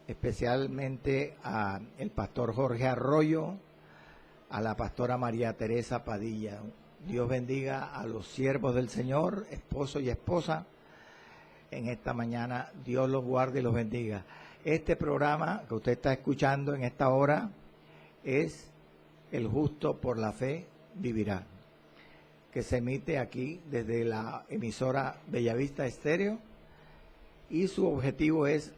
especialmente a el pastor Jorge Arroyo, a la pastora María Teresa Padilla. Dios bendiga a los siervos del Señor, esposo y esposa. En esta mañana Dios los guarde y los bendiga. Este programa que usted está escuchando en esta hora es El Justo por la Fe Vivirá, que se emite aquí desde la emisora Bellavista Estéreo, y su objetivo es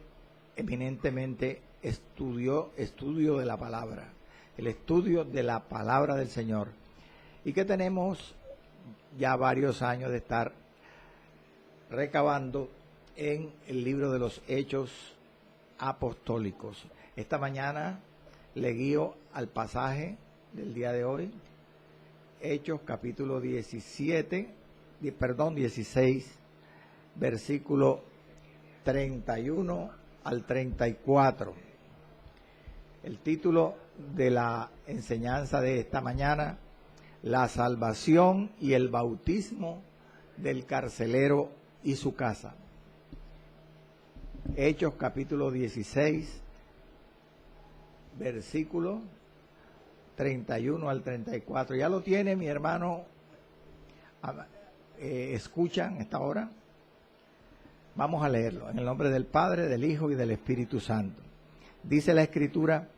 eminentemente estudio de la palabra, el estudio de la palabra del Señor, y que tenemos ya varios años de estar recabando en el libro de los Hechos Apostólicos. Esta mañana le guío al pasaje del día de hoy, Hechos capítulo 16, versículo 31 al 34. El título de la enseñanza de esta mañana: la salvación y el bautismo del carcelero y su casa. Hechos capítulo 16, versículo 31 al 34. ¿Ya lo tiene, mi hermano? ¿Escuchan esta hora? Vamos a leerlo. En el nombre del Padre, del Hijo y del Espíritu Santo. Dice la Escritura,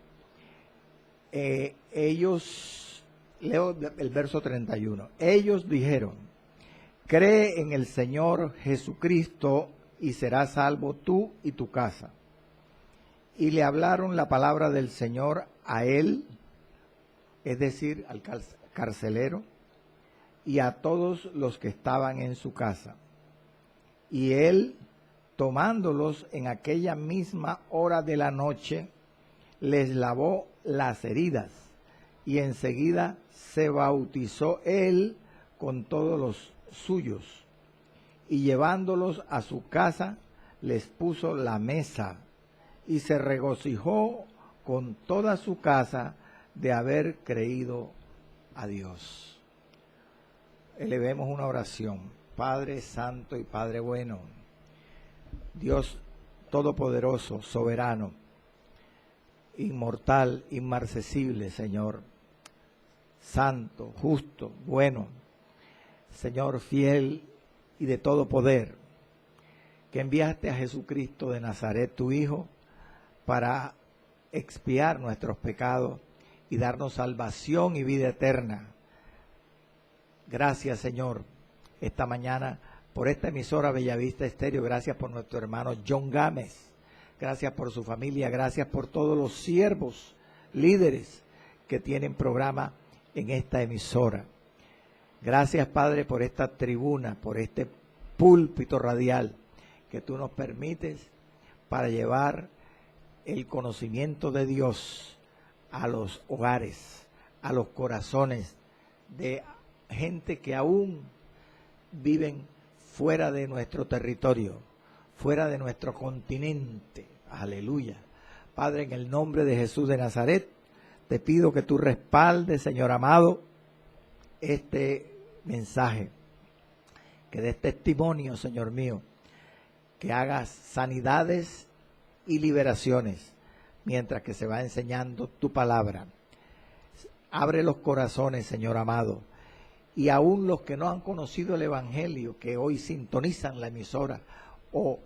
leo el verso 31. Ellos dijeron: cree en el Señor Jesucristo y serás salvo tú y tu casa. Y le hablaron la palabra del Señor a él, es decir, al carcelero, y a todos los que estaban en su casa. Y él, tomándolos en aquella misma hora de la noche, les lavó las heridas, y enseguida se bautizó él con todos los suyos, y llevándolos a su casa, les puso la mesa, y se regocijó con toda su casa de haber creído a Dios. Elevemos una oración. Padre Santo y Padre bueno, Dios todopoderoso, soberano, inmortal, inmarcesible, Señor, santo, justo, bueno, Señor fiel y de todo poder, que enviaste a Jesucristo de Nazaret, tu Hijo, para expiar nuestros pecados y darnos salvación y vida eterna. Gracias, Señor, esta mañana por esta emisora Bellavista Estéreo. Gracias por nuestro hermano John Gámez. Gracias por su familia. Gracias por todos los siervos, líderes que tienen programa en esta emisora. Gracias, Padre, por esta tribuna, por este púlpito radial que tú nos permites para llevar el conocimiento de Dios a los hogares, a los corazones de gente que aún viven fuera de nuestro territorio, fuera de nuestro continente. Aleluya. Padre, en el nombre de Jesús de Nazaret, te pido que tú respaldes, Señor amado, este mensaje, que des testimonio, Señor mío, que hagas sanidades y liberaciones mientras que se va enseñando tu palabra. Abre los corazones, Señor amado, y aún los que no han conocido el Evangelio, que hoy sintonizan la emisora o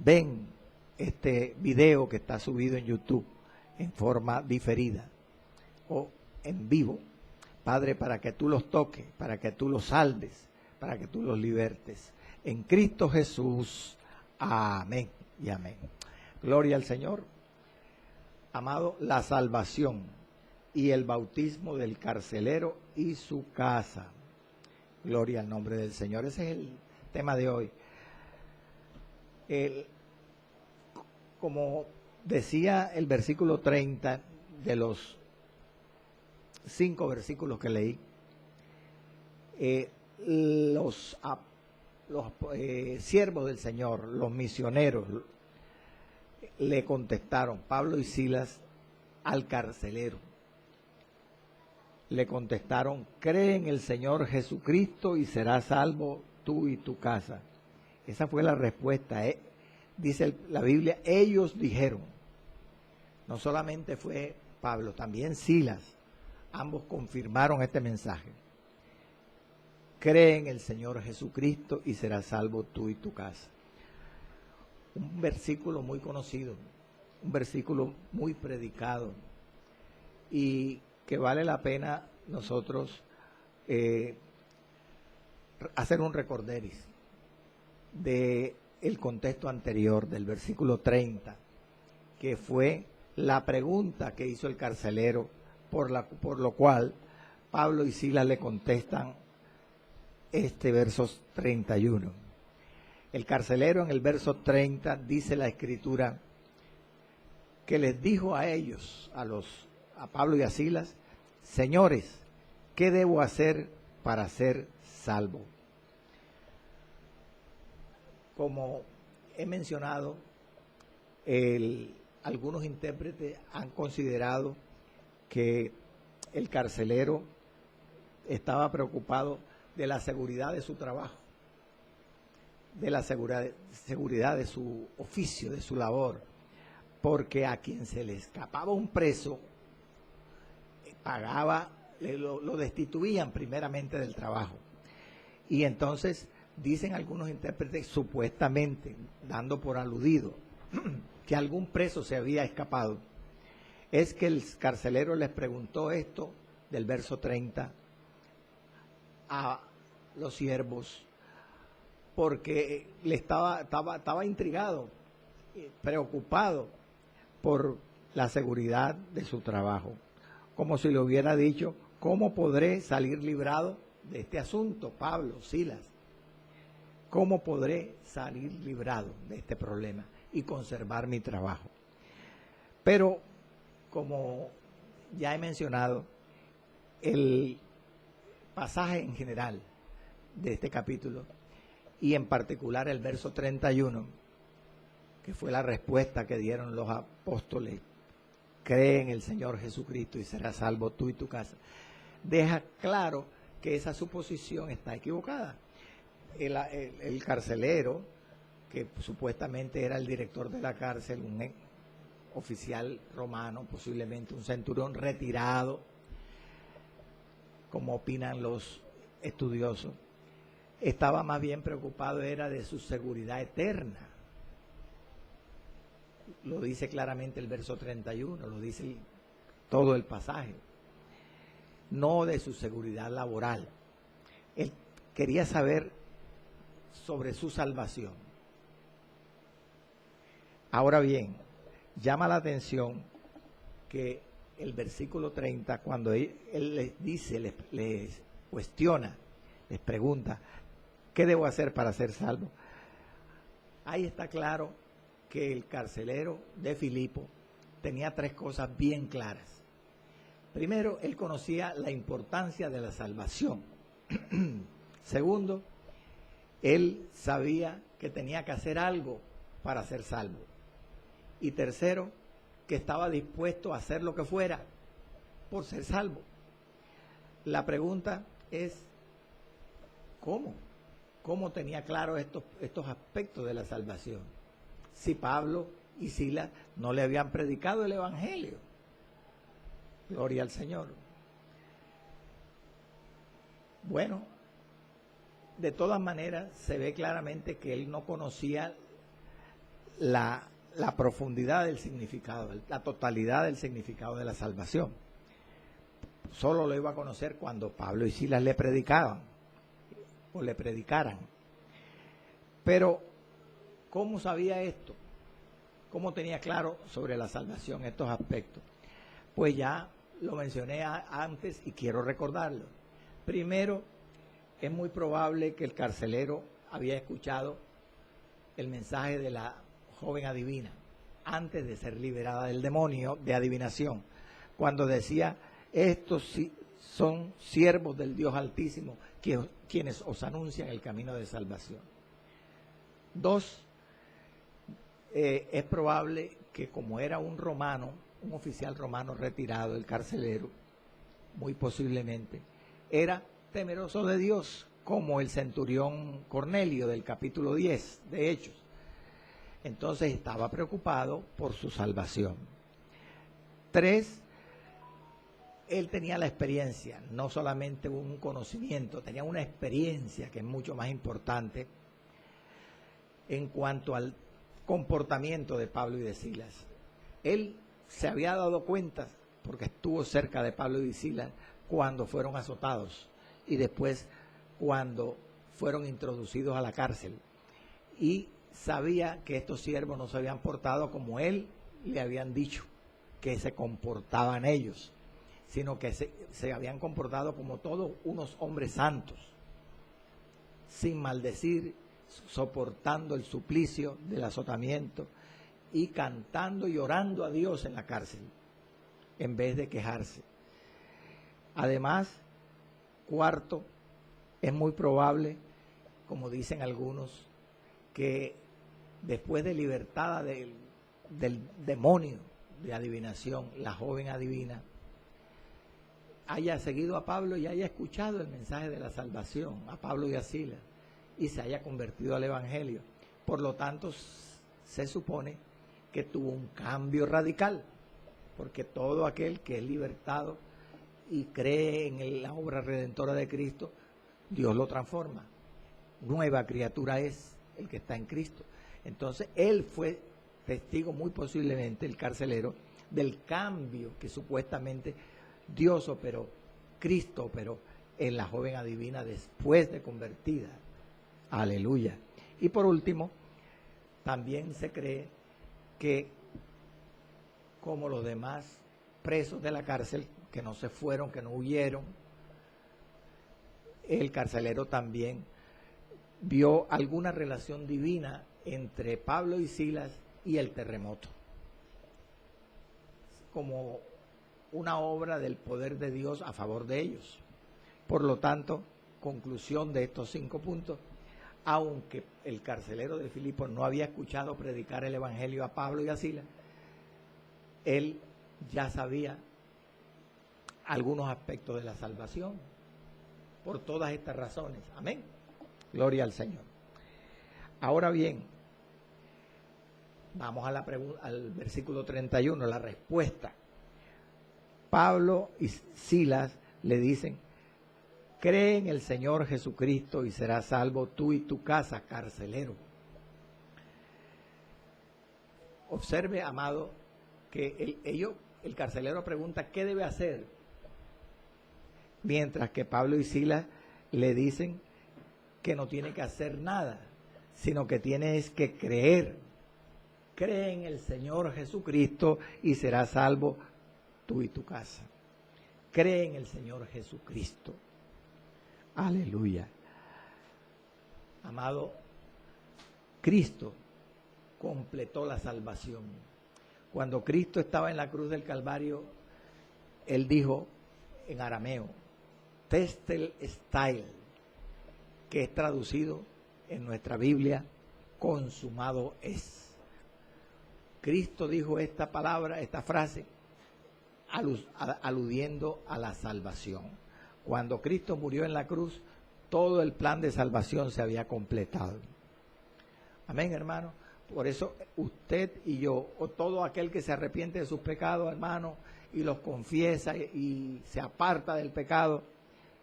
ven este video que está subido en YouTube en forma diferida o en vivo, Padre, para que tú los toques, para que tú los salves, para que tú los libertes. En Cristo Jesús. Amén y amén. Gloria al Señor. Amado, la salvación y el bautismo del carcelero y su casa. Gloria al nombre del Señor. Ese es el tema de hoy. Como decía el versículo 30 de los 5 versículos que leí, los siervos del Señor, los misioneros, le contestaron, Pablo y Silas, al carcelero. Le contestaron: cree en el Señor Jesucristo y serás salvo tú y tu casa. Esa fue la respuesta. Dice la Biblia, ellos dijeron. No solamente fue Pablo, también Silas. Ambos confirmaron este mensaje. Cree en el Señor Jesucristo y serás salvo tú y tu casa. Un versículo muy conocido, un versículo muy predicado y que vale la pena nosotros hacer un recorderis de el contexto anterior del versículo 30, que fue la pregunta que hizo el carcelero, por lo cual Pablo y Silas le contestan este verso 31. El carcelero en el verso 30 dice la escritura que les dijo a ellos, a Pablo y a Silas, señores, ¿qué debo hacer para ser salvo? Como he mencionado, algunos intérpretes han considerado que el carcelero estaba preocupado de la seguridad de su trabajo, de la seguridad de su oficio, de su labor, porque a quien se le escapaba un preso, lo destituían primeramente del trabajo. Y entonces dicen algunos intérpretes, supuestamente, dando por aludido, que algún preso se había escapado, es que el carcelero les preguntó esto del verso 30 a los siervos, porque estaba intrigado, preocupado por la seguridad de su trabajo, como si le hubiera dicho, ¿cómo podré salir librado de este asunto, Pablo, Silas? ¿Cómo podré salir librado de este problema y conservar mi trabajo? Pero, como ya he mencionado, el pasaje en general de este capítulo, y en particular el verso 31, que fue la respuesta que dieron los apóstoles, cree en el Señor Jesucristo y serás salvo tú y tu casa, deja claro que esa suposición está equivocada. El carcelero, que supuestamente era el director de la cárcel, un oficial romano, posiblemente un centurión retirado, como opinan los estudiosos, estaba más bien preocupado era de su seguridad eterna. Lo dice claramente el verso 31, lo dice todo el pasaje, no de su seguridad laboral. Él quería saber sobre su salvación. Ahora bien, llama la atención que el versículo 30, cuando él les dice, les cuestiona, les pregunta, ¿qué debo hacer para ser salvo? Ahí está claro que el carcelero de Filipo tenía tres cosas bien claras. Primero, él conocía la importancia de la salvación. Segundo, él sabía que tenía que hacer algo para ser salvo. Y tercero, que estaba dispuesto a hacer lo que fuera por ser salvo. La pregunta es, ¿cómo? ¿Cómo tenía claro estos aspectos de la salvación? Si Pablo y Silas no le habían predicado el Evangelio. Gloria al Señor. Bueno, de todas maneras se ve claramente que él no conocía la profundidad del significado, la totalidad del significado de la salvación. Solo lo iba a conocer cuando Pablo y Silas le predicaban o le predicaran. Pero, ¿cómo sabía esto? ¿Cómo tenía claro sobre la salvación estos aspectos? Pues ya lo mencioné antes y quiero recordarlo. Primero, es muy probable que el carcelero había escuchado el mensaje de la joven adivina antes de ser liberada del demonio de adivinación, cuando decía, estos sí son siervos del Dios Altísimo, quienes os anuncian el camino de salvación. Dos, es probable que como era un romano, un oficial romano retirado, el carcelero, muy posiblemente, era temeroso de Dios, como el centurión Cornelio del capítulo 10 de Hechos. Entonces estaba preocupado por su salvación. 3, él tenía la experiencia, no solamente un conocimiento, tenía una experiencia que es mucho más importante en cuanto al comportamiento de Pablo y de Silas. Él se había dado cuenta, porque estuvo cerca de Pablo y de Silas, cuando fueron azotados y después cuando fueron introducidos a la cárcel. Y sabía que estos siervos no se habían portado como él le habían dicho que se comportaban ellos, sino que se habían comportado como todos unos hombres santos, sin maldecir, soportando el suplicio del azotamiento y cantando y orando a Dios en la cárcel, en vez de quejarse. Además, 4, es muy probable, como dicen algunos, que después de libertada del demonio de adivinación, la joven adivina, haya seguido a Pablo y haya escuchado el mensaje de la salvación, a Pablo y a Silas, y se haya convertido al Evangelio. Por lo tanto, se supone que tuvo un cambio radical, porque todo aquel que es libertado y cree en la obra redentora de Cristo, Dios lo transforma. Nueva criatura es el que está en Cristo. Entonces, él fue testigo, muy posiblemente, el carcelero, del cambio que supuestamente Dios operó, Cristo operó en la joven adivina después de convertida. Aleluya. Y por último, también se cree que, como los demás presos de la cárcel, que no se fueron, que no huyeron, el carcelero también vio alguna relación divina entre Pablo y Silas y el terremoto, como una obra del poder de Dios a favor de ellos. Por lo tanto, conclusión de estos 5 puntos, aunque el carcelero de Filipos no había escuchado predicar el evangelio a Pablo y a Silas, él ya sabía algunos aspectos de la salvación por todas estas razones. Amén. Gloria al Señor. Ahora bien, vamos a al versículo 31, la respuesta. Pablo y Silas le dicen: cree en el Señor Jesucristo y serás salvo tú y tu casa, carcelero. Observe, amado, que el carcelero pregunta qué debe hacer, mientras que Pablo y Silas le dicen que no tiene que hacer nada, sino que tienes que creer. Cree en el Señor Jesucristo y serás salvo tú y tu casa. Cree en el Señor Jesucristo. Aleluya. Amado, Cristo completó la salvación. Cuando Cristo estaba en la cruz del Calvario, Él dijo en arameo, Testel Style, que es traducido en nuestra Biblia, consumado es. Cristo dijo esta palabra, esta frase, aludiendo a la salvación. Cuando Cristo murió en la cruz, todo el plan de salvación se había completado. Amén, hermano. Por eso usted y yo, o todo aquel que se arrepiente de sus pecados, hermano, y los confiesa y se aparta del pecado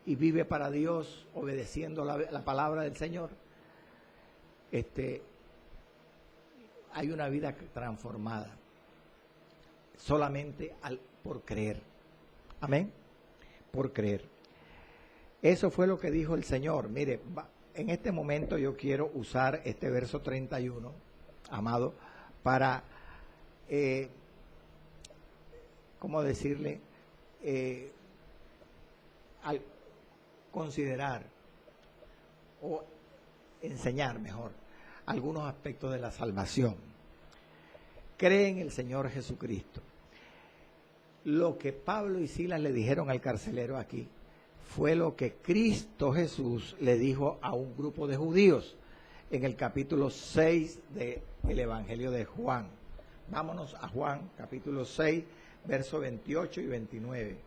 y vive para Dios, obedeciendo la palabra del Señor, hay una vida transformada solamente por creer. Amén. Por creer. Eso fue lo que dijo el Señor. Mire, en este momento yo quiero usar este verso 31, amado, para, ¿cómo decirle? Al considerar o enseñar mejor algunos aspectos de la salvación. Cree en el Señor Jesucristo. Lo que Pablo y Silas le dijeron al carcelero aquí fue lo que Cristo Jesús le dijo a un grupo de judíos en el capítulo 6 del Evangelio de Juan. Vámonos a Juan, capítulo 6, versos 28 y 29.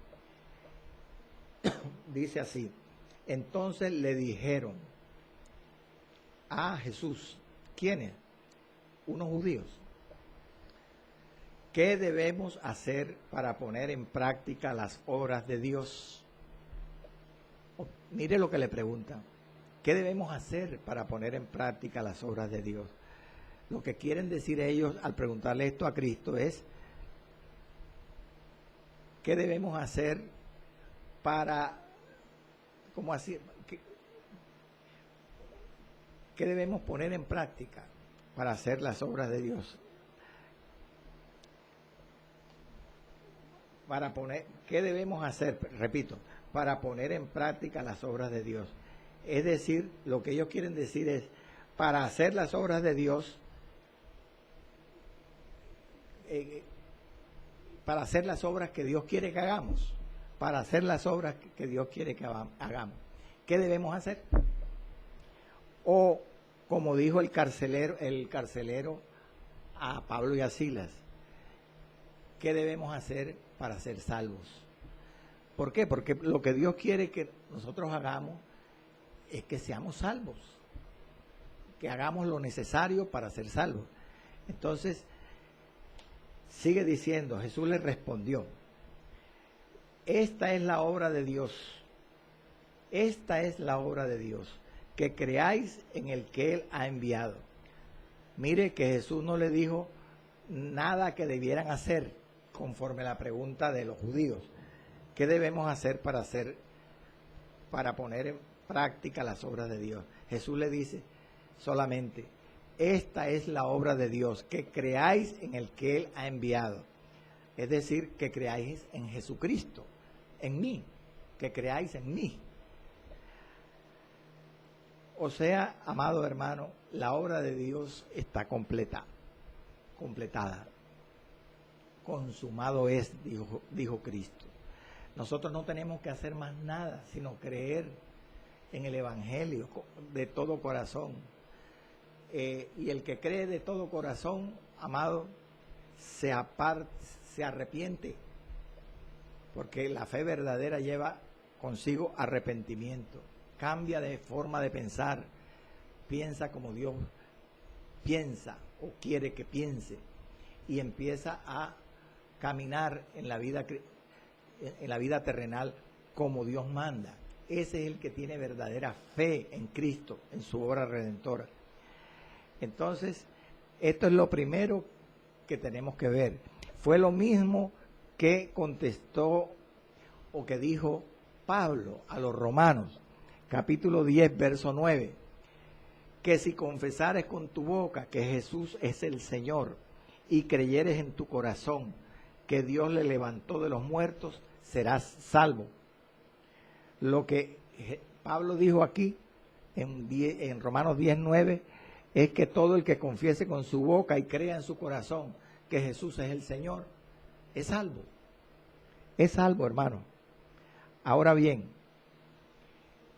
Dice así: Entonces le dijeron a Jesús, ¿quiénes? Unos judíos. ¿Qué debemos hacer para poner en práctica las obras de Dios? Mire lo que le preguntan. ¿Qué debemos hacer para poner en práctica las obras de Dios? Lo que quieren decir ellos al preguntarle esto a Cristo es, ¿qué debemos hacer para, cómo así, qué debemos poner en práctica para hacer las obras de Dios? ¿Qué debemos hacer? Repito, para poner en práctica las obras de Dios. Es decir, lo que ellos quieren decir es, para hacer las obras de Dios, para hacer las obras que Dios quiere que hagamos, para hacer las obras que Dios quiere que hagamos, ¿qué debemos hacer? O, como dijo el carcelero a Pablo y a Silas, ¿qué debemos hacer para ser salvos? ¿Por qué? Porque lo que Dios quiere que nosotros hagamos es que seamos salvos, que hagamos lo necesario para ser salvos. Entonces, sigue diciendo, Jesús le respondió, esta es la obra de Dios, esta es la obra de Dios, que creáis en el que Él ha enviado. Mire que Jesús no le dijo nada que debieran hacer conforme a la pregunta de los judíos. ¿Qué debemos hacer para poner en práctica las obras de Dios? Jesús le dice solamente, esta es la obra de Dios, que creáis en el que Él ha enviado. Es decir, que creáis en Jesucristo, en mí, que creáis en mí. O sea, amado hermano, la obra de Dios está completada. Consumado es, dijo Cristo. Nosotros no tenemos que hacer más nada, sino creer en el Evangelio de todo corazón. Y el que cree de todo corazón, amado, se arrepiente, porque la fe verdadera lleva consigo arrepentimiento. Cambia de forma de pensar, piensa como Dios piensa o quiere que piense, y empieza a caminar en la vida terrenal como Dios manda. Ese es el que tiene verdadera fe en Cristo, en su obra redentora. Entonces, esto es lo primero que tenemos que ver. Fue lo mismo que contestó o que dijo Pablo a los romanos, capítulo 10, verso 9, que si confesares con tu boca que Jesús es el Señor y creyeres en tu corazón que Dios le levantó de los muertos, serás salvo. Lo que Pablo dijo aquí en Romanos 10, 9, es que todo el que confiese con su boca y crea en su corazón que Jesús es el Señor, es salvo. Es salvo, hermano. Ahora bien,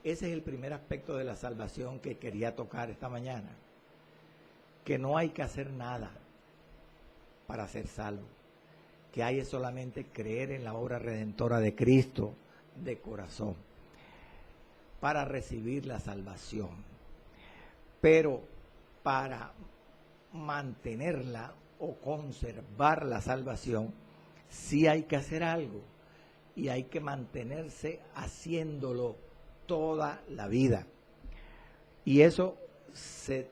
ese es el primer aspecto de la salvación que quería tocar esta mañana. Que no hay que hacer nada para ser salvo. Que hay es solamente creer en la obra redentora de Cristo de corazón para recibir la salvación. Pero para mantenerla o conservar la salvación, sí hay que hacer algo y hay que mantenerse haciéndolo toda la vida. Y eso se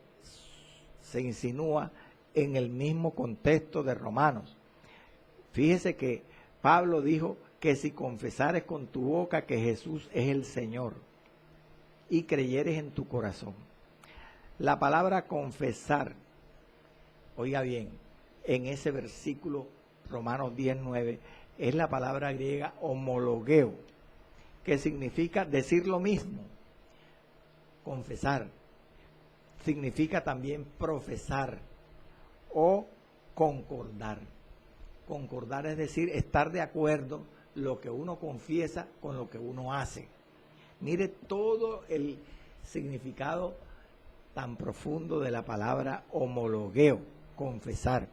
insinúa en el mismo contexto de Romanos. Fíjese que Pablo dijo que si confesares con tu boca que Jesús es el Señor y creyeres en tu corazón. La palabra confesar, oiga bien, en ese versículo Romanos 10:9 es la palabra griega homologueo, que significa decir lo mismo. Confesar significa también profesar o concordar. Concordar es decir, estar de acuerdo lo que uno confiesa con lo que uno hace. Mire todo el significado tan profundo de la palabra homologueo, confesar.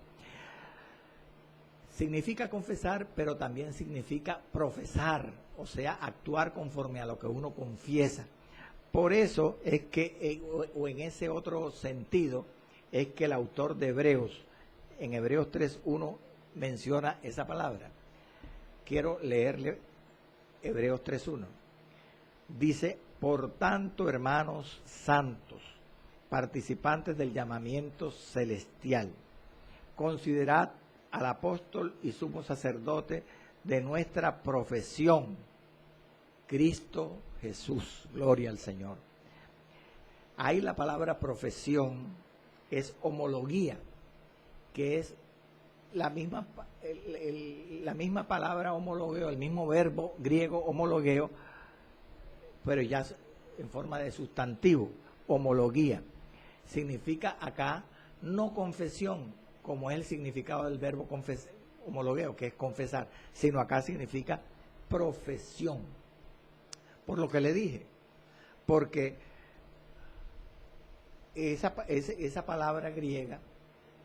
Significa confesar, pero también significa profesar, o sea, actuar conforme a lo que uno confiesa. Por eso es que, o en ese otro sentido, es que el autor de Hebreos, en Hebreos 3.1, menciona esa palabra. Quiero leerle Hebreos 3.1. Dice, por tanto, hermanos santos, participantes del llamamiento celestial, considerad al apóstol y sumo sacerdote de nuestra profesión, Cristo Jesús. Gloria al Señor. Ahí la palabra profesión es homología, que es la misma palabra homologueo, el mismo verbo griego homologueo, pero ya en forma de sustantivo, homología. Significa acá no confesión, como es el significado del verbo homologueo, que es confesar, sino acá significa profesión. Por lo que le dije, porque esa palabra griega,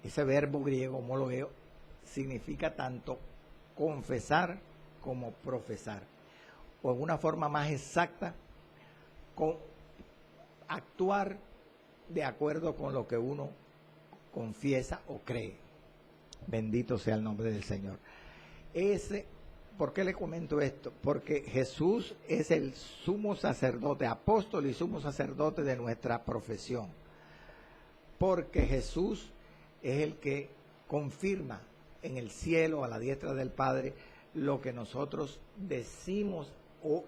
ese verbo griego homologueo, significa tanto confesar como profesar, o en una forma más exacta, actuar de acuerdo con lo que uno confiesa o cree. Bendito sea el nombre del Señor. ¿Por qué le comento esto? Porque Jesús es el sumo sacerdote, apóstol y sumo sacerdote de nuestra profesión. Porque Jesús es el que confirma en el cielo, a la diestra del Padre, lo que nosotros decimos o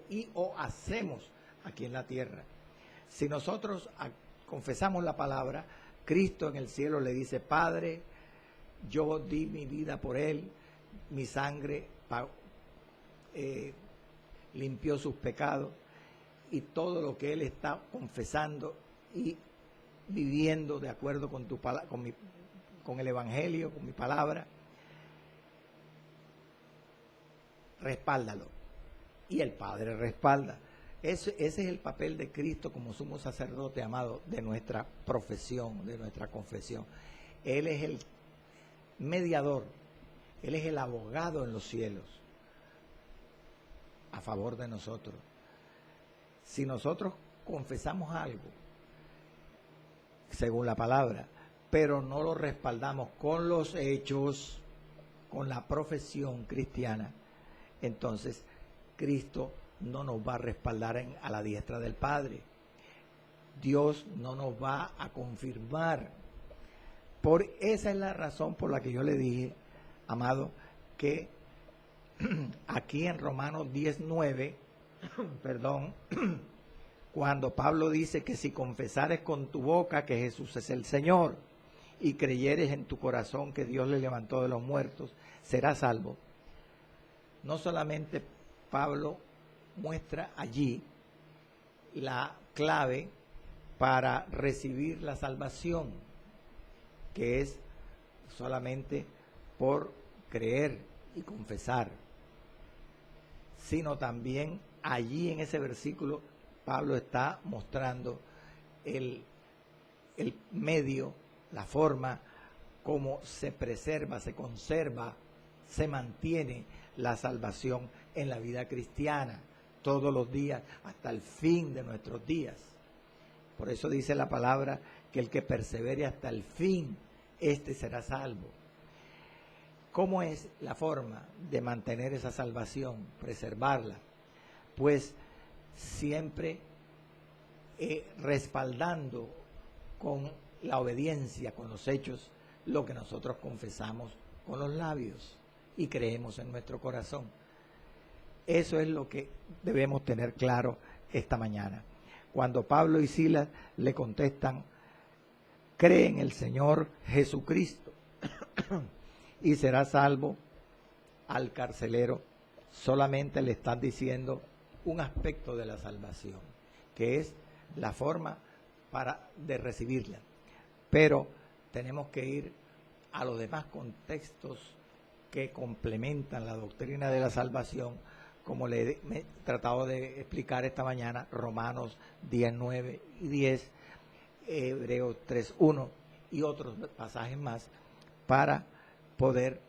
hacemos aquí en la tierra. Si nosotros confesamos la palabra, Cristo en el cielo le dice, Padre, yo di mi vida por él, mi sangre limpió sus pecados, y todo lo que él está confesando y viviendo de acuerdo con con el Evangelio, con mi palabra, respáldalo. Y el Padre respalda. Ese es el papel de Cristo como sumo sacerdote, amado, de nuestra profesión, de nuestra confesión. Él es el mediador, Él es el abogado en los cielos a favor de nosotros. Si nosotros confesamos algo, según la palabra, pero no lo respaldamos con los hechos, con la profesión cristiana, entonces Cristo no nos va a respaldar a la diestra del Padre. Dios no nos va a confirmar. Esa es la razón por la que yo le dije, amado, que aquí en Romanos 10:9, cuando Pablo dice que si confesares con tu boca que Jesús es el Señor y creyeres en tu corazón que Dios le levantó de los muertos, serás salvo. No solamente Pablo muestra allí la clave para recibir la salvación, que es solamente por creer y confesar, sino también allí en ese versículo Pablo está mostrando el medio, la forma como se preserva, se conserva, se mantiene la salvación en la vida cristiana todos los días hasta el fin de nuestros días. Por eso dice la palabra que el que persevere hasta el fin, éste será salvo. ¿Cómo es la forma de mantener esa salvación, preservarla? Pues siempre respaldando con la obediencia, con los hechos, lo que nosotros confesamos con los labios y creemos en nuestro corazón. Eso es lo que debemos tener claro esta mañana. Cuando Pablo y Silas le contestan, cree en el Señor Jesucristo y será salvo, al carcelero solamente le están diciendo un aspecto de la salvación, que es la forma de recibirla. Pero tenemos que ir a los demás contextos que complementan la doctrina de la salvación, como le he tratado de explicar esta mañana, Romanos 10:9 y 10, Hebreos 3:1 y otros pasajes más, para poder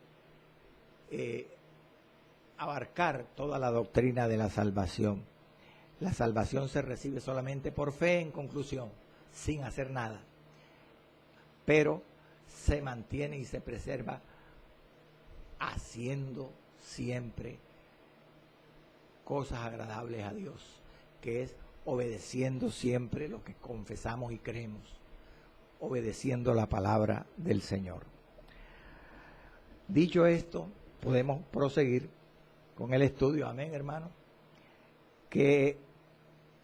abarcar toda la doctrina de la salvación. La salvación se recibe solamente por fe, en conclusión, sin hacer nada. Pero se mantiene y se preserva haciendo siempre cosas agradables a Dios, que es obedeciendo siempre lo que confesamos y creemos, obedeciendo la palabra del Señor. Dicho esto, podemos proseguir con el estudio. Amén, hermano. Que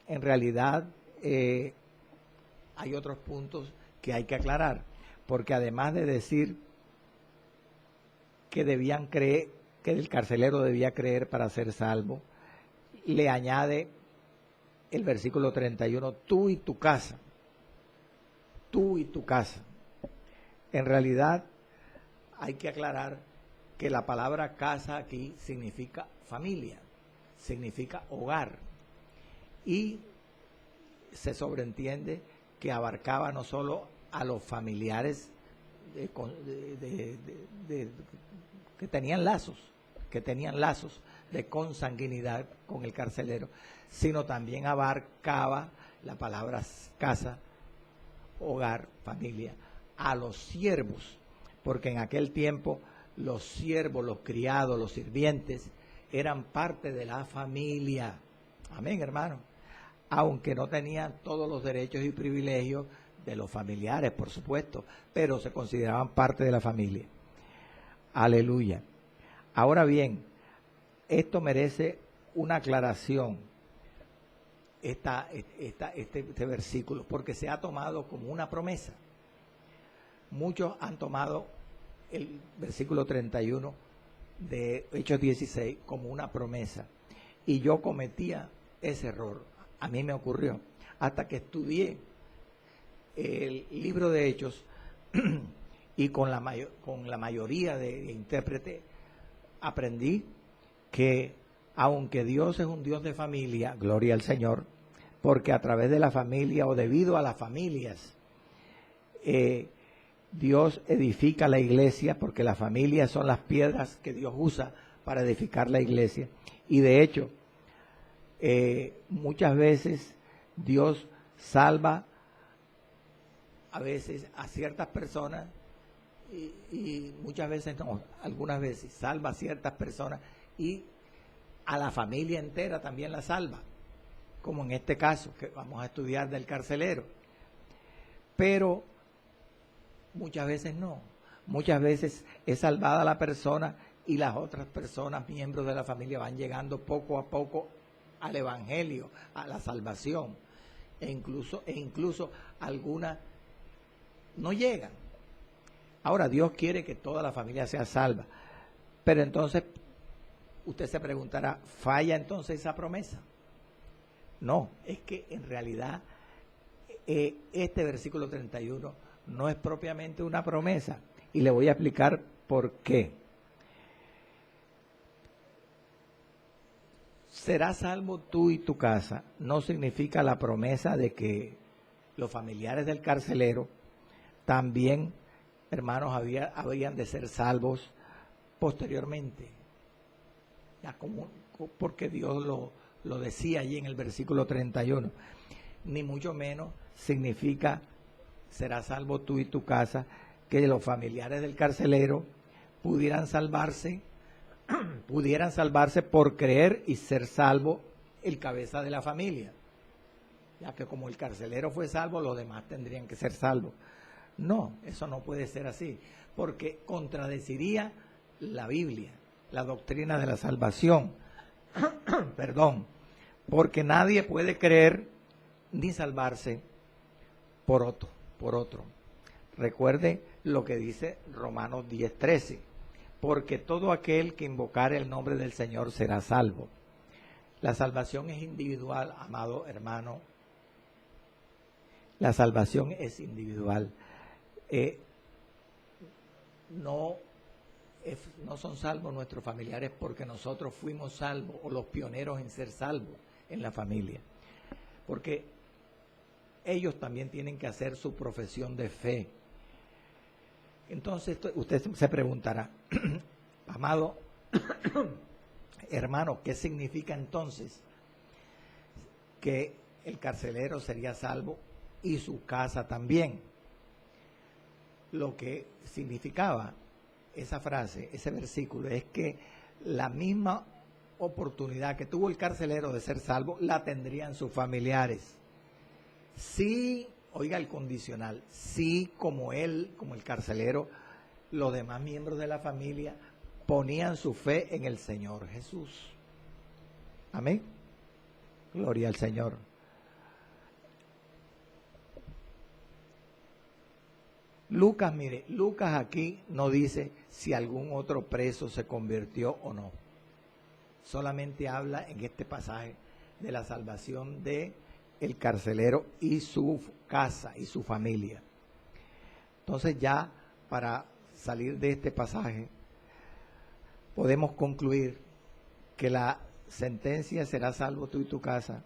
en realidad hay otros puntos que hay que aclarar, porque además de decir que debían creer, que el carcelero debía creer para ser salvo, le añade el versículo 31, tú y tu casa. Tú y tu casa. En realidad hay que aclarar que la palabra casa aquí significa familia, significa hogar, y se sobreentiende que abarcaba no solo a los familiares que tenían lazos de consanguinidad con el carcelero, sino también abarcaba la palabra casa, hogar, familia, a los siervos, porque en aquel tiempo los siervos, los criados, los sirvientes eran parte de la familia. Amén, hermano. Aunque no tenían todos los derechos y privilegios de los familiares, por supuesto, pero se consideraban parte de la familia. Aleluya. Ahora bien, esto merece una aclaración, este versículo, porque se ha tomado como una promesa. Muchos han tomado el versículo 31 de Hechos 16 como una promesa, y yo cometía ese error. A mí me ocurrió hasta que estudié el libro de Hechos y con la mayoría de intérpretes aprendí que aunque Dios es un Dios de familia, gloria al Señor, porque a través de la familia o debido a las familias Dios edifica la iglesia, porque las familias son las piedras que Dios usa para edificar la iglesia. Y de hecho, muchas veces Dios salva a veces a ciertas personas y muchas veces no, algunas veces salva a ciertas personas y a la familia entera también la salva, como en este caso que vamos a estudiar del carcelero. Pero muchas veces no, muchas veces es salvada la persona y las otras personas, miembros de la familia, van llegando poco a poco al evangelio, a la salvación, e incluso algunas no llegan. Ahora Dios quiere que toda la familia sea salva, pero entonces usted se preguntará, ¿falla entonces esa promesa? No, es que en realidad este versículo 31 no es propiamente una promesa, y le voy a explicar por qué. Serás salvo tú y tu casa no significa la promesa de que los familiares del carcelero también, hermanos, habrían de ser salvos posteriormente, ya porque Dios lo decía allí en el versículo 31, ni mucho menos significa serás salvo tú y tu casa, que los familiares del carcelero pudieran salvarse por creer y ser salvo el cabeza de la familia, ya que como el carcelero fue salvo, los demás tendrían que ser salvos. No, eso no puede ser así, porque contradeciría la Biblia, la doctrina de la salvación. Perdón, porque nadie puede creer ni salvarse por otro. Recuerde lo que dice Romanos 10:13, porque todo aquel que invocare el nombre del Señor será salvo. La salvación es individual, amado hermano. La salvación es individual. No son salvos nuestros familiares porque nosotros fuimos salvos o los pioneros en ser salvos en la familia, porque ellos también tienen que hacer su profesión de fe. Entonces usted se preguntará, amado, Hermano, ¿qué significa entonces que el carcelero sería salvo y su casa también? Lo que significaba esa frase, ese versículo, es que la misma oportunidad que tuvo el carcelero de ser salvo, la tendrían sus familiares. Sí, oiga el condicional, sí, como él, como el carcelero, los demás miembros de la familia ponían su fe en el Señor Jesús. Amén. Gloria al Señor. Lucas, mire, Lucas aquí no dice si algún otro preso se convirtió o no. Solamente habla en este pasaje de la salvación de el carcelero y su casa y su familia. Entonces ya para salir de este pasaje podemos concluir que la sentencia será salvo tú y tu casa,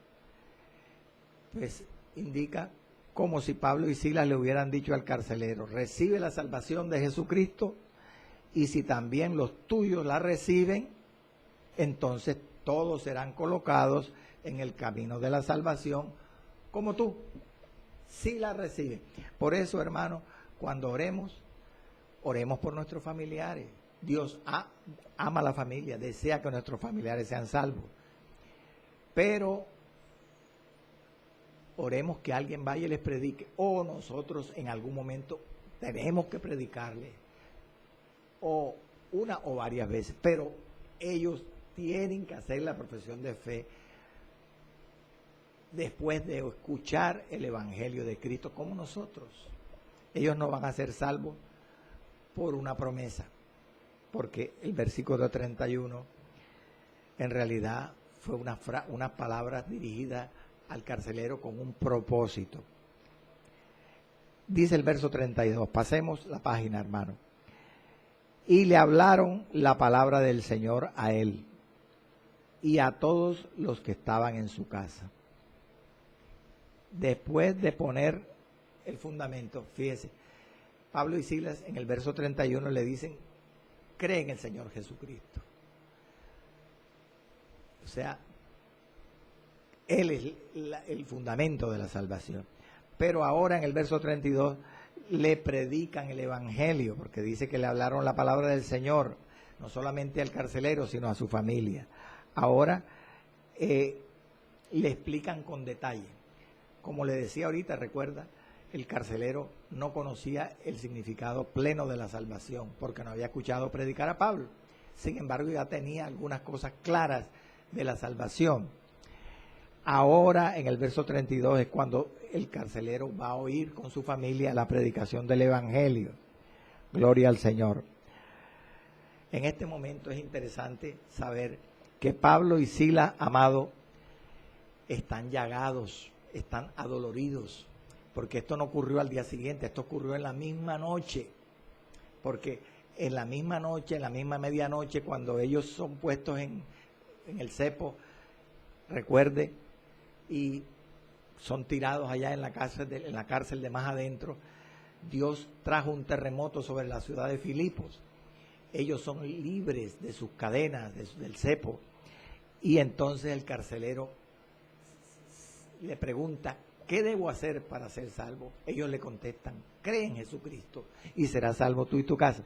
pues indica como si Pablo y Silas le hubieran dicho al carcelero: recibe la salvación de Jesucristo, y si también los tuyos la reciben, entonces todos serán colocados en el camino de la salvación como tú, si la reciben. Por eso, hermano, cuando oremos, oremos por nuestros familiares. Dios ama a la familia, desea que nuestros familiares sean salvos. Pero oremos que alguien vaya y les predique, o nosotros en algún momento tenemos que predicarles, o una o varias veces, pero ellos tienen que hacer la profesión de fe después de escuchar el Evangelio de Cristo como nosotros. Ellos no van a ser salvos por una promesa, porque el versículo 31 en realidad fue unas palabras dirigidas al carcelero con un propósito. Dice el verso 32, pasemos la página, hermano. Y le hablaron la palabra del Señor a él y a todos los que estaban en su casa. Después de poner el fundamento, fíjese, Pablo y Silas en el verso 31 le dicen: cree en el Señor Jesucristo. O sea, Él es el fundamento de la salvación. Pero ahora en el verso 32 le predican el Evangelio, porque dice que le hablaron la palabra del Señor, no solamente al carcelero, sino a su familia. Ahora le explican con detalle. Como le decía ahorita, recuerda, el carcelero no conocía el significado pleno de la salvación, porque no había escuchado predicar a Pablo. Sin embargo, ya tenía algunas cosas claras de la salvación. Ahora, en el verso 32, es cuando el carcelero va a oír con su familia la predicación del Evangelio. Gloria al Señor. En este momento es interesante saber que Pablo y Silas, amado, están llagados, están adoloridos, porque esto no ocurrió al día siguiente, esto ocurrió en la misma noche, porque en la misma noche, en la misma medianoche, cuando ellos son puestos en el cepo, recuerde, y son tirados allá en la cárcel de más adentro, Dios trajo un terremoto sobre la ciudad de Filipos. Ellos son libres de sus cadenas, del cepo, y entonces el carcelero le pregunta: ¿qué debo hacer para ser salvo? Ellos le contestan: cree en Jesucristo y serás salvo tú y tu casa.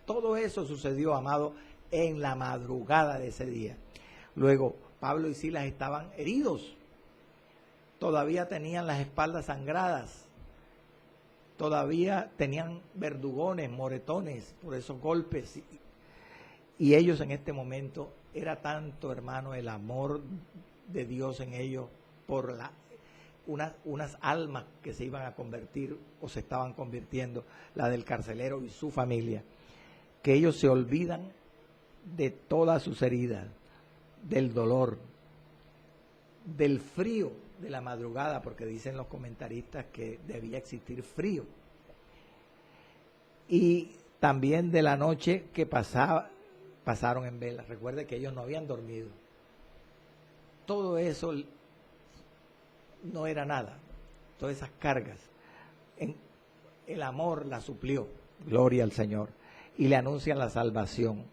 Todo eso sucedió, amado, en la madrugada de ese día. Luego, Pablo y Silas estaban heridos, todavía tenían las espaldas sangradas, todavía tenían verdugones, moretones por esos golpes. Y ellos en este momento, era tanto, hermano, el amor de Dios en ellos por unas almas que se iban a convertir o se estaban convirtiendo, la del carcelero y su familia, que ellos se olvidan de todas sus heridas, del dolor, del frío de la madrugada, porque dicen los comentaristas que debía existir frío, y también de la noche que pasaron en vela. Recuerde que ellos no habían dormido. Todo eso no era nada, todas esas cargas. El amor la suplió, gloria al Señor, y le anuncian la salvación.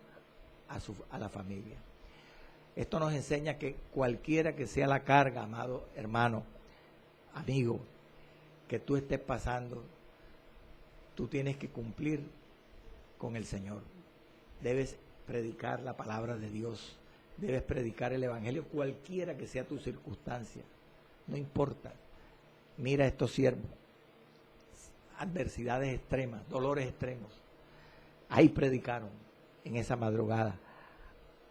a la familia. Esto nos enseña que cualquiera que sea la carga, amado hermano, amigo, que tú estés pasando, tú tienes que cumplir con el Señor. Debes predicar la palabra de Dios, debes predicar el Evangelio, cualquiera que sea tu circunstancia, no importa. Mira estos siervos, adversidades extremas, dolores extremos. Ahí predicaron en esa madrugada.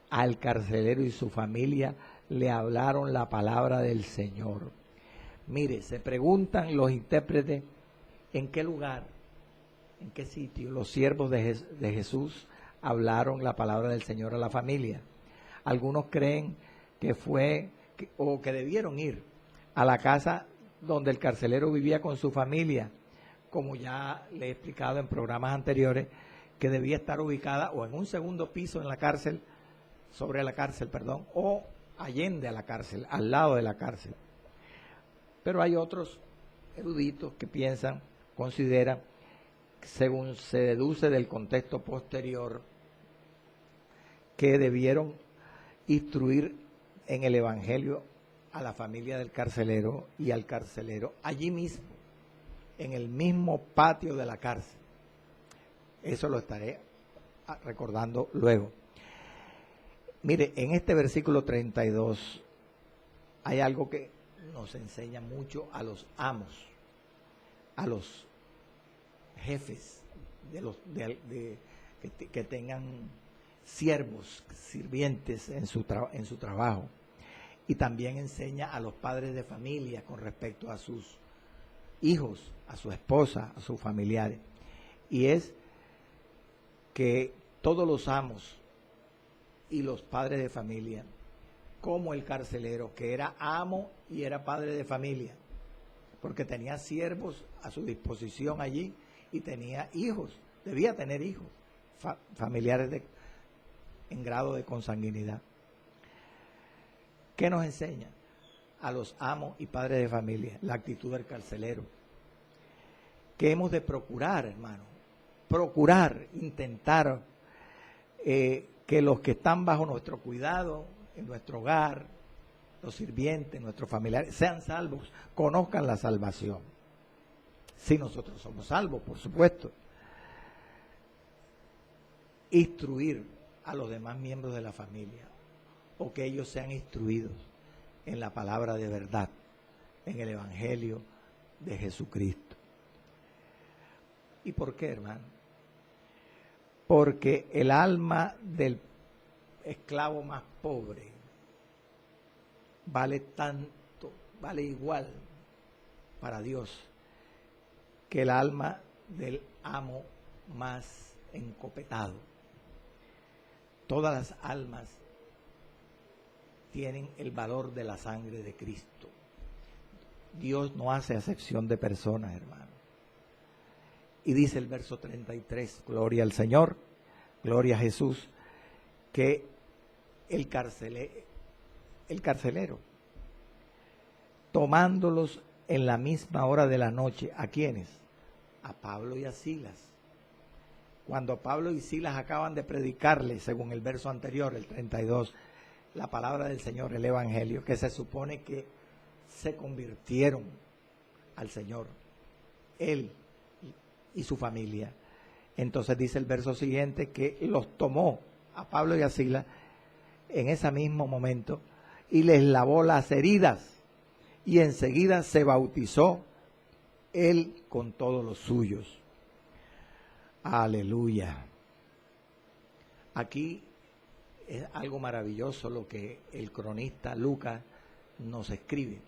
Al carcelero y su familia le hablaron la palabra del Señor. Mire, se preguntan los intérpretes en qué lugar, en qué sitio los siervos de Jesús hablaron la palabra del Señor a la familia. Algunos creen que fue o que debieron ir a la casa donde el carcelero vivía con su familia, como ya le he explicado en programas anteriores, que debía estar ubicada o en un segundo piso en la cárcel, sobre la cárcel, perdón, o allende a la cárcel, al lado de la cárcel. Pero hay otros eruditos que piensan, consideran, según se deduce del contexto posterior, que debieron instruir en el Evangelio a la familia del carcelero y al carcelero allí mismo, en el mismo patio de la cárcel. Eso lo estaré recordando luego. Mire, en este versículo 32 hay algo que nos enseña mucho a los amos, a los jefes que tengan siervos, sirvientes en su trabajo. Y también enseña a los padres de familia con respecto a sus hijos, a su esposa, a sus familiares. Y es que todos los amos y los padres de familia, como el carcelero, que era amo y era padre de familia, porque tenía siervos a su disposición allí y tenía hijos, debía tener hijos, familiares en grado de consanguinidad. ¿Qué nos enseña a los amos y padres de familia? La actitud del carcelero. Que hemos de procurar, hermano, intentar que los que están bajo nuestro cuidado, en nuestro hogar, los sirvientes, nuestros familiares, sean salvos, conozcan la salvación. Si nosotros somos salvos, por supuesto. Instruir a los demás miembros de la familia, o que ellos sean instruidos en la palabra de verdad, en el Evangelio de Jesucristo. ¿Y por qué, hermano? Porque el alma del esclavo más pobre vale tanto, vale igual para Dios que el alma del amo más encopetado. Todas las almas tienen el valor de la sangre de Cristo. Dios no hace acepción de personas, hermano. Y dice el verso 33, gloria al Señor, gloria a Jesús, que el carcelero, tomándolos en la misma hora de la noche, ¿a quiénes? A Pablo y a Silas. Cuando Pablo y Silas acaban de predicarle, según el verso anterior, el 32, la palabra del Señor, el Evangelio, que se supone que se convirtieron al Señor, él y su familia. Entonces dice el verso siguiente que los tomó a Pablo y a Silas en ese mismo momento y les lavó las heridas y enseguida se bautizó él con todos los suyos. Aleluya. Aquí es algo maravilloso lo que el cronista Lucas nos escribe,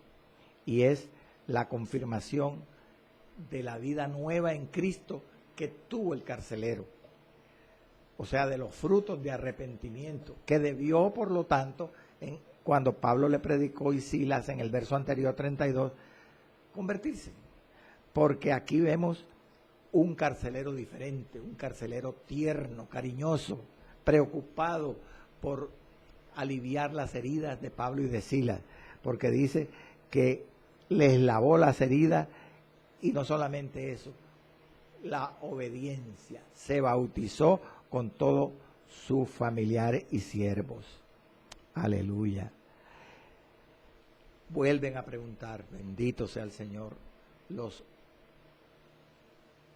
y es la confirmación de la vida nueva en Cristo que tuvo el carcelero, o sea, de los frutos de arrepentimiento que debió, por lo tanto, cuando Pablo le predicó y Silas en el verso anterior 32, convertirse, porque aquí vemos un carcelero diferente, un carcelero tierno, cariñoso, preocupado por aliviar las heridas de Pablo y de Silas, porque dice que les lavó las heridas y no solamente eso, la obediencia, se bautizó con todos sus familiares y siervos. Aleluya. Vuelven a preguntar, bendito sea el Señor, los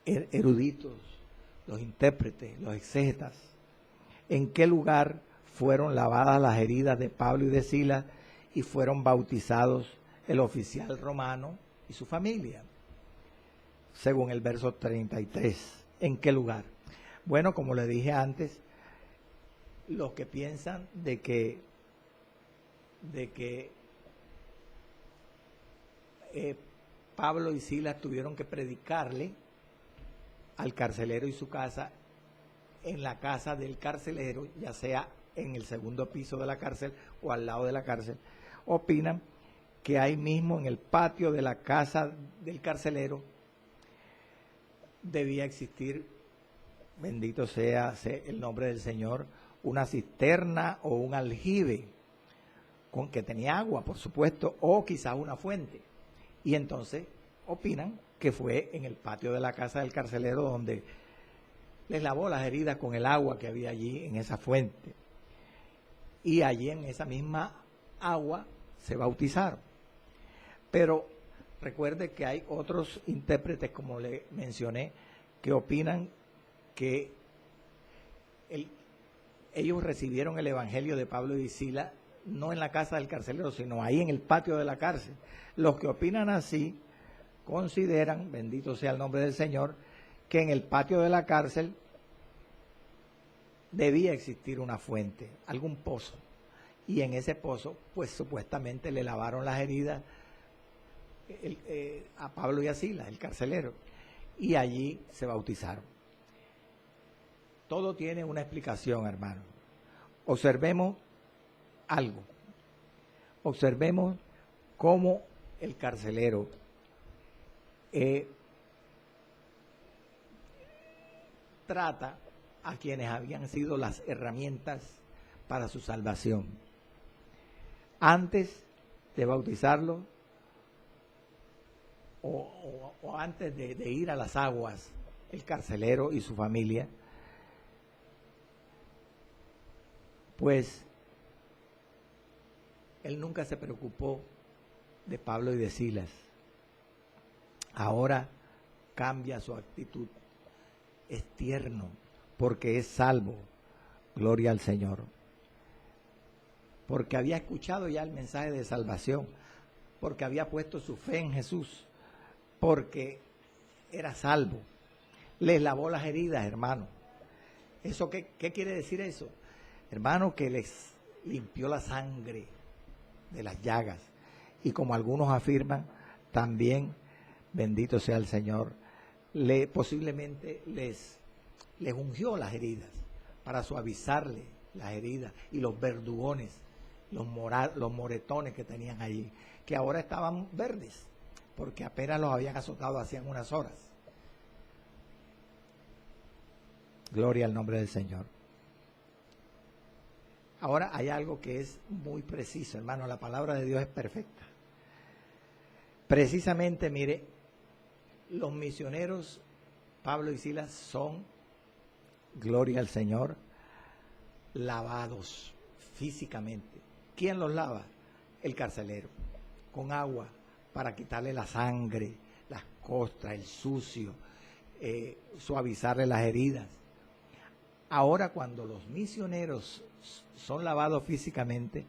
eruditos, los intérpretes, los exégetas, ¿en qué lugar fueron lavadas las heridas de Pablo y de Silas y fueron bautizados el oficial romano y su familia? Según el verso 33, ¿en qué lugar? Bueno, como le dije antes, los que piensan de que Pablo y Silas tuvieron que predicarle al carcelero y su casa, en la casa del carcelero, ya sea en el segundo piso de la cárcel o al lado de la cárcel, opinan que ahí mismo en el patio de la casa del carcelero debía existir, bendito sea el nombre del Señor, una cisterna o un aljibe con que tenía agua, por supuesto, o quizás una fuente. Y entonces opinan que fue en el patio de la casa del carcelero donde les lavó las heridas con el agua que había allí en esa fuente. Y allí en esa misma agua se bautizaron. Pero recuerde que hay otros intérpretes, como le mencioné, que opinan que ellos recibieron el evangelio de Pablo y Silas no en la casa del carcelero, sino ahí en el patio de la cárcel. Los que opinan así consideran, bendito sea el nombre del Señor, que en el patio de la cárcel debía existir una fuente, algún pozo. Y en ese pozo, pues supuestamente le lavaron las heridas a Pablo y a Silas, el carcelero, y allí se bautizaron. Todo tiene una explicación, hermano. Observemos algo. Observemos cómo el carcelero trata a quienes habían sido las herramientas para su salvación. Antes de bautizarlo o antes de ir a las aguas, el carcelero y su familia, pues él nunca se preocupó de Pablo y de Silas. Ahora cambia su actitud. Es tierno porque es salvo. Gloria al Señor. Porque había escuchado ya el mensaje de salvación. Porque había puesto su fe en Jesús. Porque era salvo. Les lavó las heridas, hermano. ¿Eso qué quiere decir eso? Hermano, que les limpió la sangre de las llagas. Y como algunos afirman, también, bendito sea el Señor, posiblemente les ungió las heridas para suavizarle las heridas y los verdugones, los moretones que tenían allí, que ahora estaban verdes, porque apenas los habían azotado hacían unas horas. Gloria al nombre del Señor. Ahora hay algo que es muy preciso, hermano, la palabra de Dios es perfecta. Precisamente, mire, los misioneros Pablo y Silas son, gloria al Señor, lavados físicamente. ¿Quién los lava? El carcelero, con agua para quitarle la sangre, las costras, el sucio, suavizarle las heridas. Ahora cuando los misioneros son lavados físicamente,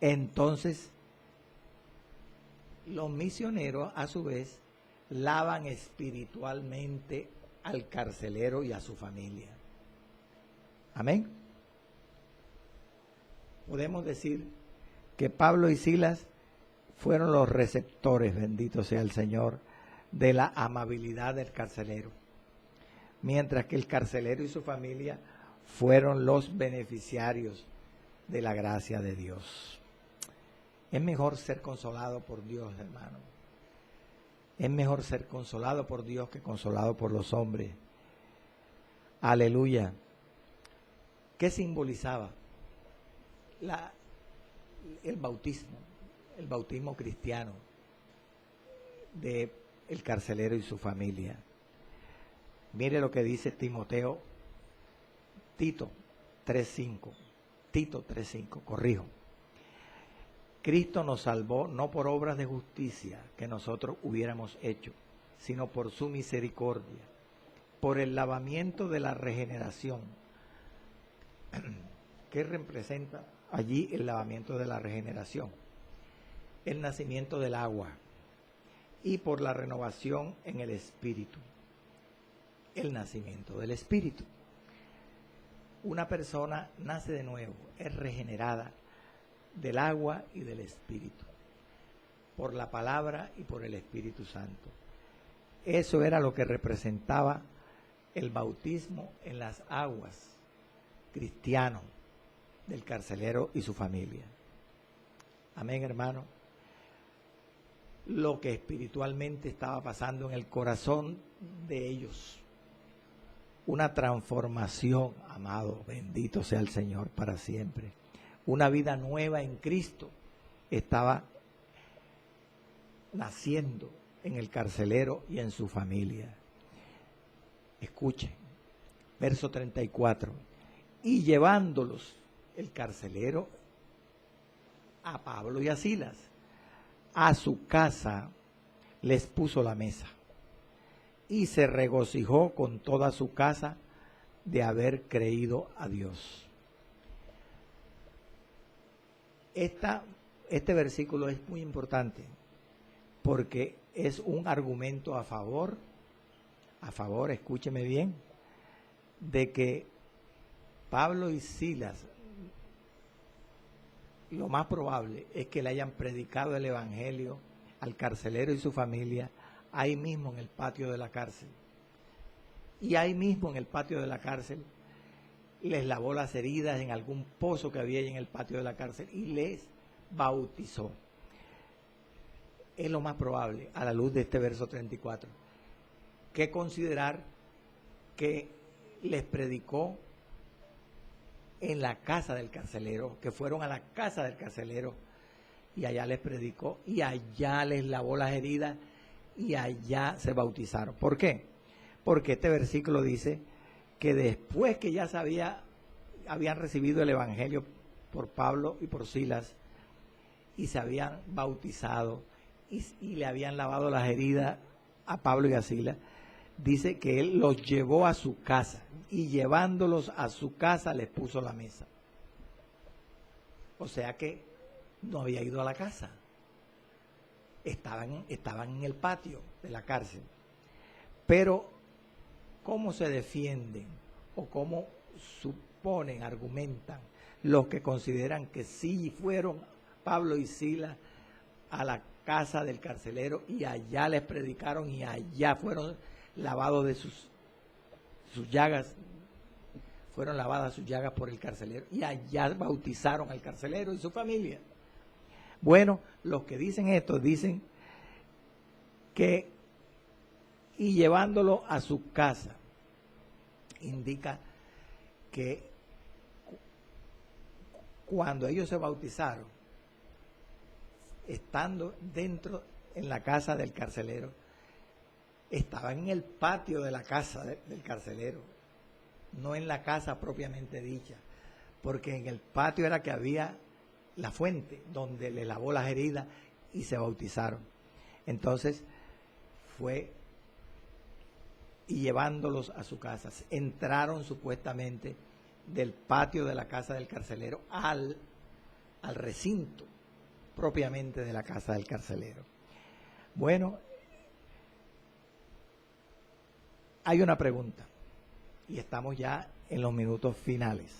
entonces los misioneros a su vez lavan espiritualmente al carcelero y a su familia. Amén. Podemos decir que Pablo y Silas fueron los receptores, bendito sea el Señor, de la amabilidad del carcelero, mientras que el carcelero y su familia fueron los beneficiarios de la gracia de Dios. Es mejor ser consolado por Dios, hermano. Es mejor ser consolado por Dios que consolado por los hombres. Aleluya. ¿Qué simbolizaba? El bautismo cristiano de el carcelero y su familia. Mire lo que dice Tito, 3:5. Tito 3:5, corrijo. Cristo nos salvó no por obras de justicia que nosotros hubiéramos hecho, sino por su misericordia, por el lavamiento de la regeneración. ¿Qué representa allí el lavamiento de la regeneración? El nacimiento del agua, y por la renovación en el Espíritu. El nacimiento del Espíritu. Una persona nace de nuevo, es regenerada del agua y del Espíritu, por la palabra y por el Espíritu Santo. Eso era lo que representaba el bautismo en las aguas cristiano del carcelero y su familia. Amén, hermano. Lo que espiritualmente estaba pasando en el corazón de ellos. Una transformación, amado, bendito sea el Señor para siempre. Una vida nueva en Cristo estaba naciendo en el carcelero y en su familia. Escuchen, verso 34. Y llevándolos el carcelero a Pablo y a Silas a su casa, les puso la mesa y se regocijó con toda su casa de haber creído a Dios. Este versículo es muy importante porque es un argumento a favor, escúcheme bien, de que Pablo y Silas, lo más probable es que le hayan predicado el evangelio al carcelero y su familia ahí mismo en el patio de la cárcel. Y ahí mismo en el patio de la cárcel les lavó las heridas en algún pozo que había ahí en el patio de la cárcel y les bautizó. Es lo más probable a la luz de este verso 34, que considerar que les predicó en la casa del carcelero, que fueron a la casa del carcelero y allá les predicó y allá les lavó las heridas y allá se bautizaron. ¿Por qué? Porque este versículo dice que después que ya habían recibido el evangelio por Pablo y por Silas y se habían bautizado y le habían lavado las heridas a Pablo y a Silas, dice que él los llevó a su casa y llevándolos a su casa les puso la mesa. O sea que no había ido a la casa. Estaban en el patio de la cárcel. Pero, ¿cómo se defienden o cómo suponen, argumentan los que consideran que sí fueron Pablo y Silas a la casa del carcelero y allá les predicaron y allá fueron lavados de sus llagas, fueron lavadas sus llagas por el carcelero y allá bautizaron al carcelero y su familia? Bueno, los que dicen esto dicen que y llevándolo a su casa indica que cuando ellos se bautizaron, estando dentro en la casa del carcelero, estaban en el patio de la casa del carcelero, no en la casa propiamente dicha, porque en el patio era que había la fuente donde le lavó las heridas y se bautizaron. Entonces fue y llevándolos a su casa, entraron supuestamente del patio de la casa del carcelero al recinto propiamente de la casa del carcelero. Bueno, hay una pregunta y estamos ya en los minutos finales.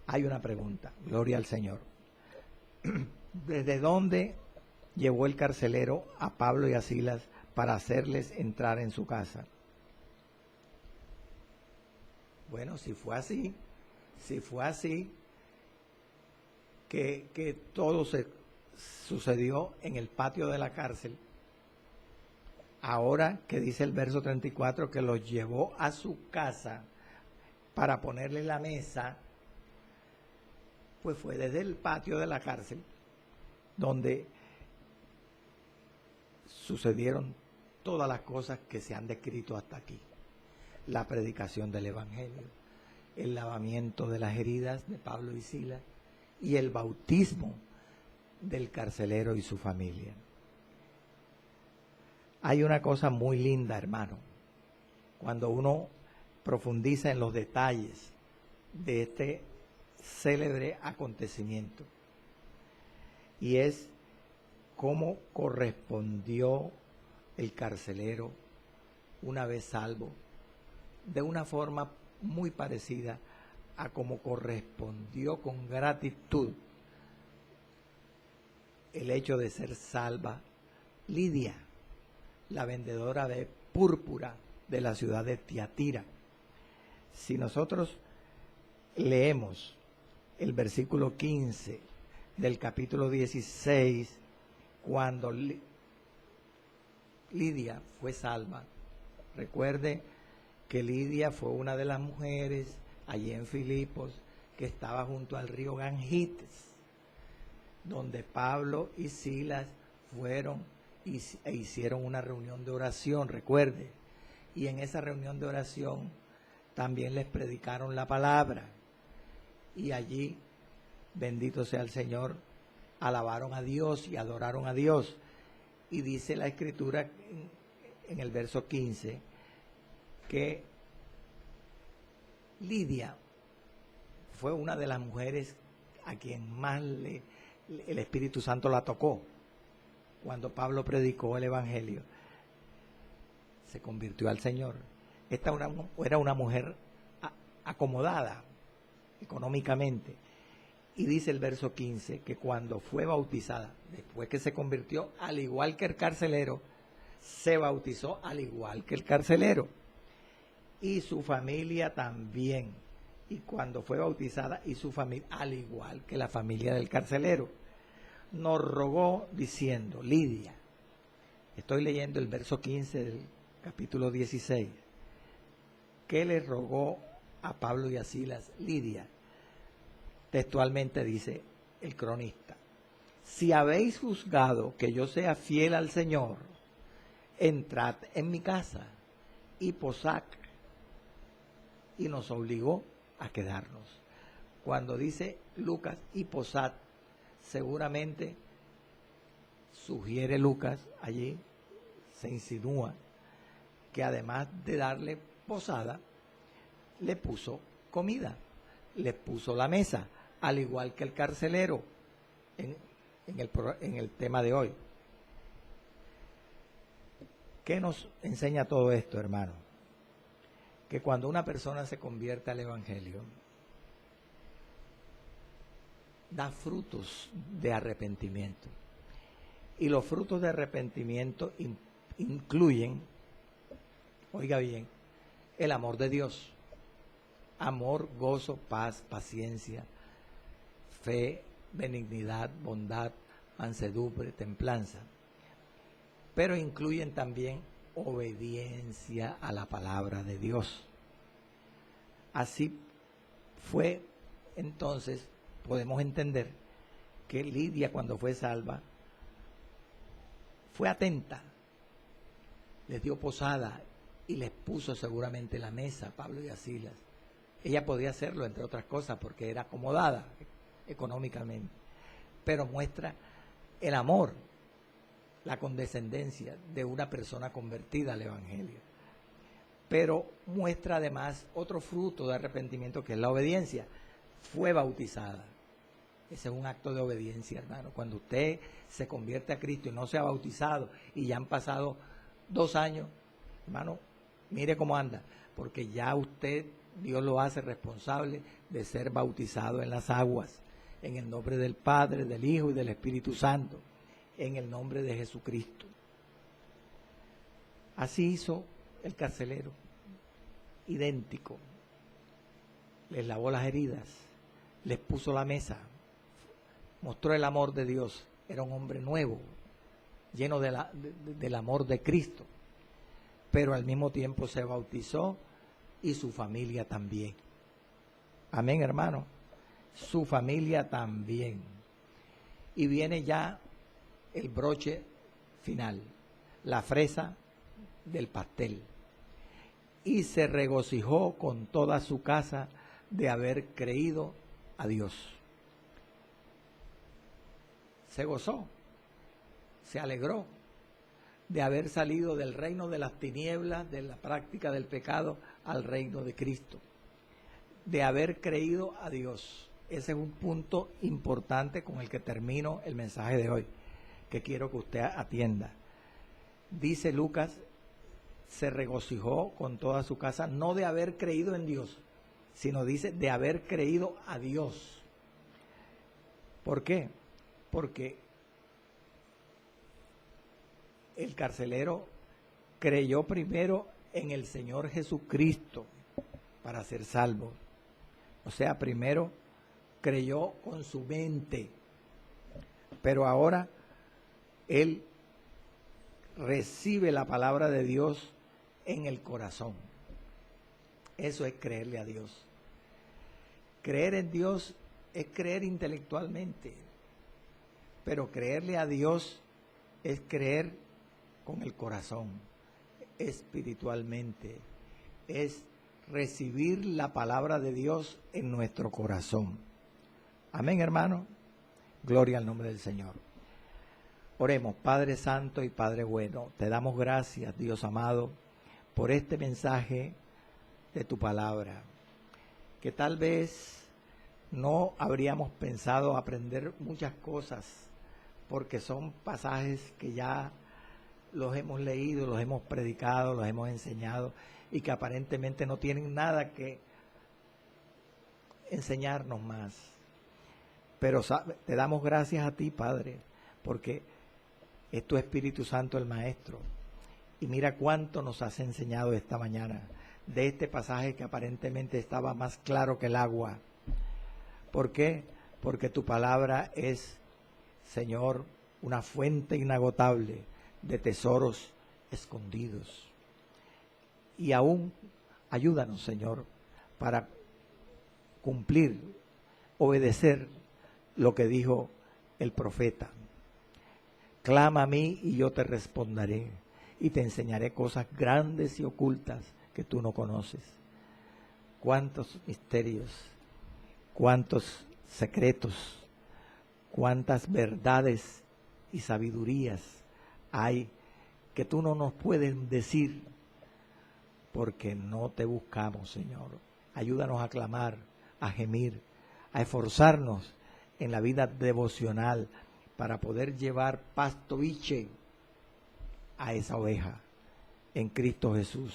Hay una pregunta, gloria al Señor. ¿Desde dónde llevó el carcelero a Pablo y a Silas para hacerles entrar en su casa? Bueno, si fue así, que todo se sucedió en el patio de la cárcel, ahora que dice el verso 34 que los llevó a su casa para ponerle la mesa, pues fue desde el patio de la cárcel donde sucedieron todas las cosas que se han descrito hasta aquí. La predicación del evangelio, el lavamiento de las heridas de Pablo y Silas y el bautismo del carcelero y su familia. Hay una cosa muy linda, hermano, cuando uno profundiza en los detalles de este célebre acontecimiento, y es cómo correspondió el carcelero una vez salvo, de una forma muy parecida a cómo correspondió con gratitud el hecho de ser salva Lidia, la vendedora de púrpura de la ciudad de Tiatira. Si nosotros leemos el versículo 15 del capítulo 16, cuando Lidia fue salva, recuerde que Lidia fue una de las mujeres allí en Filipos que estaba junto al río Gangites, donde Pablo y Silas fueron e hicieron una reunión de oración, recuerde, y en esa reunión de oración también les predicaron la palabra, y allí, bendito sea el Señor, alabaron a Dios y adoraron a Dios. Y dice la Escritura en el verso 15 que Lidia fue una de las mujeres a quien más el Espíritu Santo la tocó. Cuando Pablo predicó el Evangelio, se convirtió al Señor. Esta era una mujer acomodada económicamente. Y dice el verso 15 que cuando fue bautizada, después que se convirtió, al igual que el carcelero, se bautizó al igual que el carcelero. Y su familia también. Y cuando fue bautizada, y su familia, al igual que la familia del carcelero, nos rogó diciendo, Lidia, estoy leyendo el verso 15 del capítulo 16, que le rogó a Pablo y a Silas, Lidia. Textualmente dice el cronista, si habéis juzgado que yo sea fiel al Señor, entrad en mi casa y posad. Y nos obligó a quedarnos. Cuando dice Lucas y posad, seguramente sugiere Lucas allí, se insinúa que además de darle posada, le puso comida, le puso la mesa, al igual que el carcelero en el tema de hoy. ¿Qué nos enseña todo esto, hermano? Que cuando una persona se convierte al Evangelio, da frutos de arrepentimiento. Y los frutos de arrepentimiento incluyen, oiga bien, el amor de Dios. Amor, gozo, paz, paciencia, fe, benignidad, bondad, mansedumbre, templanza. Pero incluyen también obediencia a la palabra de Dios. Así fue, entonces, podemos entender que Lidia, cuando fue salva, fue atenta, les dio posada y les puso seguramente la mesa a Pablo y a Silas. Ella podía hacerlo, entre otras cosas, porque era acomodada económicamente, pero muestra el amor, la condescendencia de una persona convertida al Evangelio. Pero muestra además otro fruto de arrepentimiento, que es la obediencia. Fue bautizada. Ese es un acto de obediencia, hermano. Cuando usted se convierte a Cristo y no se ha bautizado y ya han pasado 2 años, hermano, mire cómo anda, porque ya usted, Dios lo hace responsable de ser bautizado en las aguas, en el nombre del Padre, del Hijo y del Espíritu Santo, en el nombre de Jesucristo. Así hizo el carcelero, idéntico. Les lavó las heridas, les puso la mesa, mostró el amor de Dios. Era un hombre nuevo, lleno del amor de Cristo, pero al mismo tiempo se bautizó y su familia también. Amén, hermano. Su familia también. Y viene ya el broche final, la fresa del pastel. Y se regocijó con toda su casa de haber creído a Dios. Se gozó, se alegró de haber salido del reino de las tinieblas, de la práctica del pecado, al reino de Cristo, de haber creído a Dios. Ese es un punto importante con el que termino el mensaje de hoy, que quiero que usted atienda. Dice Lucas, se regocijó con toda su casa, no de haber creído en Dios, sino dice de haber creído a Dios. ¿Por qué? Porque el carcelero creyó primero en el Señor Jesucristo para ser salvo. O sea, primero creyó con su mente, pero ahora él recibe la palabra de Dios en el corazón. Eso es creerle a Dios. Creer en Dios es creer intelectualmente, pero creerle a Dios es creer con el corazón, espiritualmente, es recibir la palabra de Dios en nuestro corazón. Amén, hermano. Gloria al nombre del Señor. Oremos. Padre Santo y Padre bueno, te damos gracias, Dios amado, por este mensaje de tu palabra, que tal vez no habríamos pensado aprender muchas cosas, porque son pasajes que ya los hemos leído, los hemos predicado, los hemos enseñado, y que aparentemente no tienen nada que enseñarnos más. Pero te damos gracias a ti, Padre, porque es tu Espíritu Santo el Maestro. Y mira cuánto nos has enseñado esta mañana de este pasaje que aparentemente estaba más claro que el agua. ¿Por qué? Porque tu palabra es, Señor, una fuente inagotable de tesoros escondidos. Y aún ayúdanos, Señor, para cumplir, obedecer lo que dijo el profeta. Clama a mí y yo te responderé y te enseñaré cosas grandes y ocultas que tú no conoces. Cuántos misterios, cuántos secretos, cuántas verdades y sabidurías hay que tú no nos puedes decir porque no te buscamos, Señor. Ayúdanos a clamar, a gemir, a esforzarnos en la vida devocional para poder llevar pasto biche a esa oveja en Cristo Jesús.